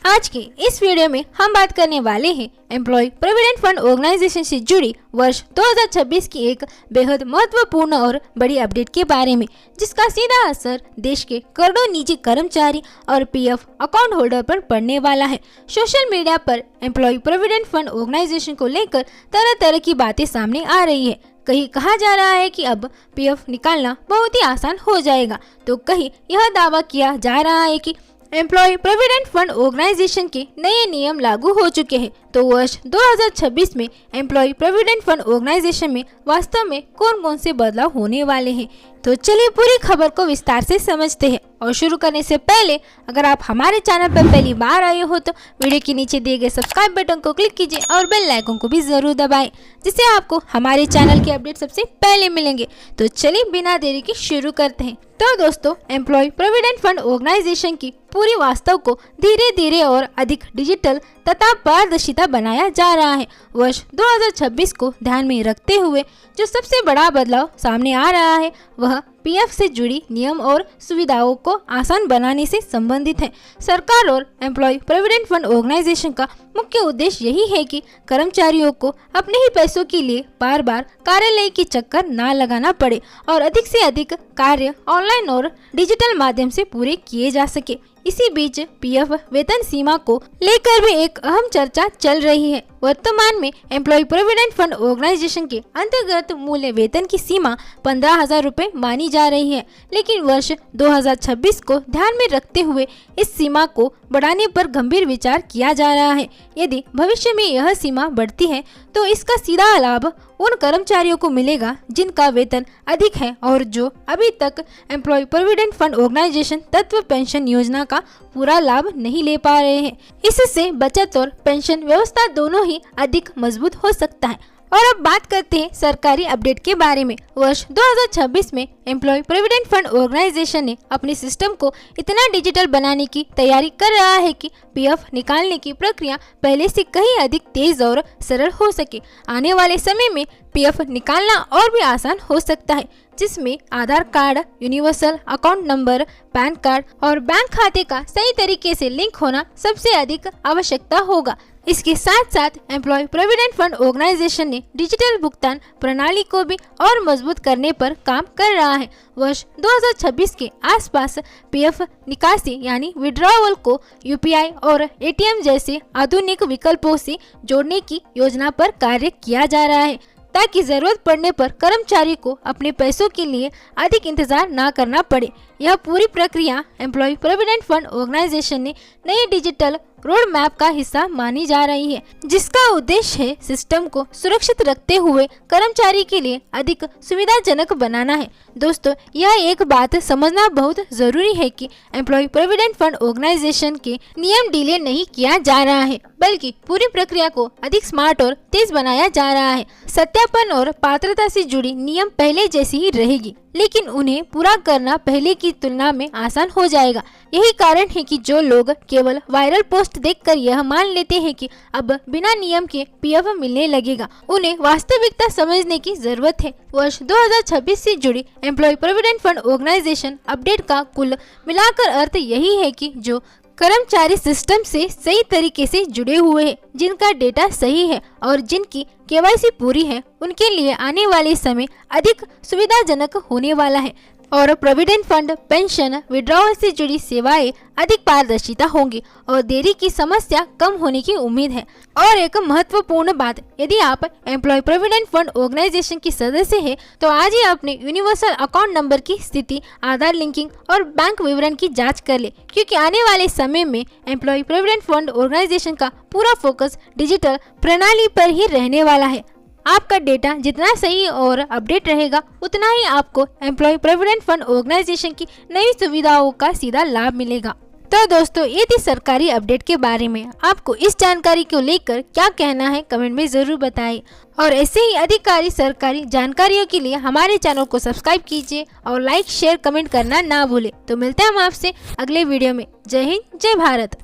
आज के इस वीडियो में हम बात करने वाले हैं एम्प्लॉय प्रोविडेंट फंड ऑर्गेनाइजेशन से जुड़ी वर्ष 2026 की एक बेहद महत्वपूर्ण और बड़ी अपडेट के बारे में, जिसका सीधा असर देश के करोड़ों निजी कर्मचारी और पीएफ अकाउंट होल्डर पर पड़ने वाला है। सोशल मीडिया पर एम्प्लॉय प्रोविडेंट फंड ऑर्गेनाइजेशन को लेकर तरह तरह की बातें सामने आ रही है। कहीं कहा जा रहा है कि अब पीएफ निकालना बहुत ही आसान हो जाएगा, तो कहीं यह दावा किया जा रहा है कि एम्प्लॉय प्रोविडेंट फंड ऑर्गेनाइजेशन के नए नियम लागू हो चुके हैं। तो वर्ष 2026 में एम्प्लॉय प्रोविडेंट फंड ऑर्गेनाइजेशन में वास्तव में कौन कौन से बदलाव होने वाले हैं, तो चलिए पूरी खबर को विस्तार से समझते हैं। और शुरू करने से पहले अगर आप हमारे चैनल पर पहली बार आए हो तो वीडियो के नीचे दिए गए सब्सक्राइब बटन को क्लिक कीजिए और बेल आइकन को भी जरूर दबाएं, जिससे आपको हमारे चैनल के अपडेट सबसे पहले मिलेंगे। तो चलिए बिना देरी के शुरू करते हैं। तो दोस्तों, एम्प्लॉय प्रोविडेंट फंड ऑर्गेनाइजेशन की पूरी वास्तव को धीरे धीरे और अधिक डिजिटल तथा पारदर्शिता बनाया जा रहा है। वर्ष 2026 को ध्यान में रखते हुए जो सबसे बड़ा बदलाव सामने आ रहा है वह पीएफ से जुड़ी नियम और सुविधाओं को आसान बनाने से संबंधित है। सरकार और एम्प्लॉय प्रोविडेंट फंड ऑर्गेनाइजेशन का मुख्य उद्देश्य यही है कि कर्मचारियों को अपने ही पैसों के लिए बार बार कार्यालय के चक्कर ना लगाना पड़े और अधिक से अधिक कार्य ऑनलाइन और डिजिटल माध्यम से पूरे किए जा सके। इसी बीच पीएफ वेतन सीमा को लेकर भी एक अहम चर्चा चल रही है। वर्तमान में एम्प्लॉय प्रोविडेंट फंड ऑर्गेनाइजेशन के अंतर्गत मूल्य वेतन की सीमा 15,000 रुपए मानी जा रही है, लेकिन वर्ष 2026 को ध्यान में रखते हुए इस सीमा को बढ़ाने पर गंभीर विचार किया जा रहा है। यदि भविष्य में यह सीमा बढ़ती है तो इसका सीधा लाभ उन कर्मचारियों को मिलेगा जिनका वेतन अधिक है और जो अभी तक एम्प्लॉय प्रोविडेंट फंड ऑर्गेनाइजेशन तत्व पेंशन योजना का पूरा लाभ नहीं ले पा रहे हैं। इससे बचत और पेंशन व्यवस्था दोनों ही अधिक मजबूत हो सकता है। और अब बात करते हैं सरकारी अपडेट के बारे में। वर्ष 2026 में एम्प्लॉय प्रोविडेंट फंड ऑर्गेनाइजेशन ने अपने सिस्टम को इतना डिजिटल बनाने की तैयारी कर रहा है कि पीएफ निकालने की प्रक्रिया पहले से कहीं अधिक तेज और सरल हो सके। आने वाले समय में पीएफ निकालना और भी आसान हो सकता है, जिसमें Aadhaar card, universal account number, PAN card और बैंक खाते का सही तरीके से लिंक होना सबसे अधिक आवश्यकता होगा। इसके साथ साथ एम्प्लॉय प्रोविडेंट फंड ऑर्गेनाइजेशन ने डिजिटल भुगतान प्रणाली को भी और मजबूत करने पर काम कर रहा है। वर्ष 2026 के आसपास पीएफ निकासी यानी विड्रॉवल को यूपीआई और एटीएम जैसे आधुनिक विकल्पों से जोड़ने की योजना पर कार्य किया जा रहा है, ताकि जरूरत पड़ने पर कर्मचारी को अपने पैसों के लिए अधिक इंतजार न करना पड़े। यह पूरी प्रक्रिया एम्प्लॉय प्रोविडेंट फंड ऑर्गेनाइजेशन ने नए डिजिटल रोड मैप का हिस्सा मानी जा रही है, जिसका उद्देश्य है सिस्टम को सुरक्षित रखते हुए कर्मचारी के लिए अधिक सुविधाजनक बनाना है। दोस्तों, यह एक बात समझना बहुत जरूरी है कि एम्प्लॉय प्रोविडेंट फंड ऑर्गेनाइजेशन के नियम डिले नहीं किया जा रहा है, बल्कि पूरी प्रक्रिया को अधिक स्मार्ट और तेज बनाया जा रहा है। सत्यापन और पात्रता से जुड़ी नियम पहले जैसी ही रहेगी, लेकिन उन्हें पूरा करना पहले की तुलना में आसान हो जाएगा। यही कारण है कि जो लोग केवल वायरल पोस्ट देखकर यह मान लेते हैं कि अब बिना नियम के पीएफ मिलने लगेगा, उन्हें वास्तविकता समझने की जरूरत है। वर्ष 2026 से जुड़ी employ provident fund organisation update का कुल मिलाकर अर्थ यही है कि जो कर्मचारी सिस्टम से सही तरीके से जुड़े हुए हैं, जिनका डेटा सही है और जिनकी केवाईसी पूरी है, उनके लिए आने वाले समय अधिक सुविधाजनक होने वाला है और प्रोविडेंट फंड, पेंशन, विड्रॉवल से जुड़ी सेवाएं अधिक पारदर्शिता होंगी और देरी की समस्या कम होने की उम्मीद है। और एक महत्वपूर्ण बात, यदि आप एम्प्लॉय प्रोविडेंट फंड ऑर्गेनाइजेशन के सदस्य हैं तो आज ही अपने यूनिवर्सल अकाउंट नंबर की स्थिति, आधार लिंकिंग और बैंक विवरण की जांच कर ले, क्योंकि आने वाले समय में एम्प्लॉय प्रोविडेंट फंड ऑर्गेनाइजेशन का पूरा फोकस डिजिटल प्रणाली पर ही रहने वाला है। आपका डेटा जितना सही और अपडेट रहेगा, उतना ही आपको एम्प्लॉय प्रोविडेंट फंड ऑर्गेनाइजेशन की नई सुविधाओं का सीधा लाभ मिलेगा। तो दोस्तों, ये थी सरकारी अपडेट के बारे में। आपको इस जानकारी को लेकर क्या कहना है कमेंट में जरूर बताएं। और ऐसे ही अधिकारी सरकारी जानकारियों के लिए हमारे चैनल को सब्सक्राइब कीजिए और लाइक, शेयर, कमेंट करना ना भूलें। तो मिलते हैं हम आपसे अगले वीडियो में। जय हिंद, जय भारत।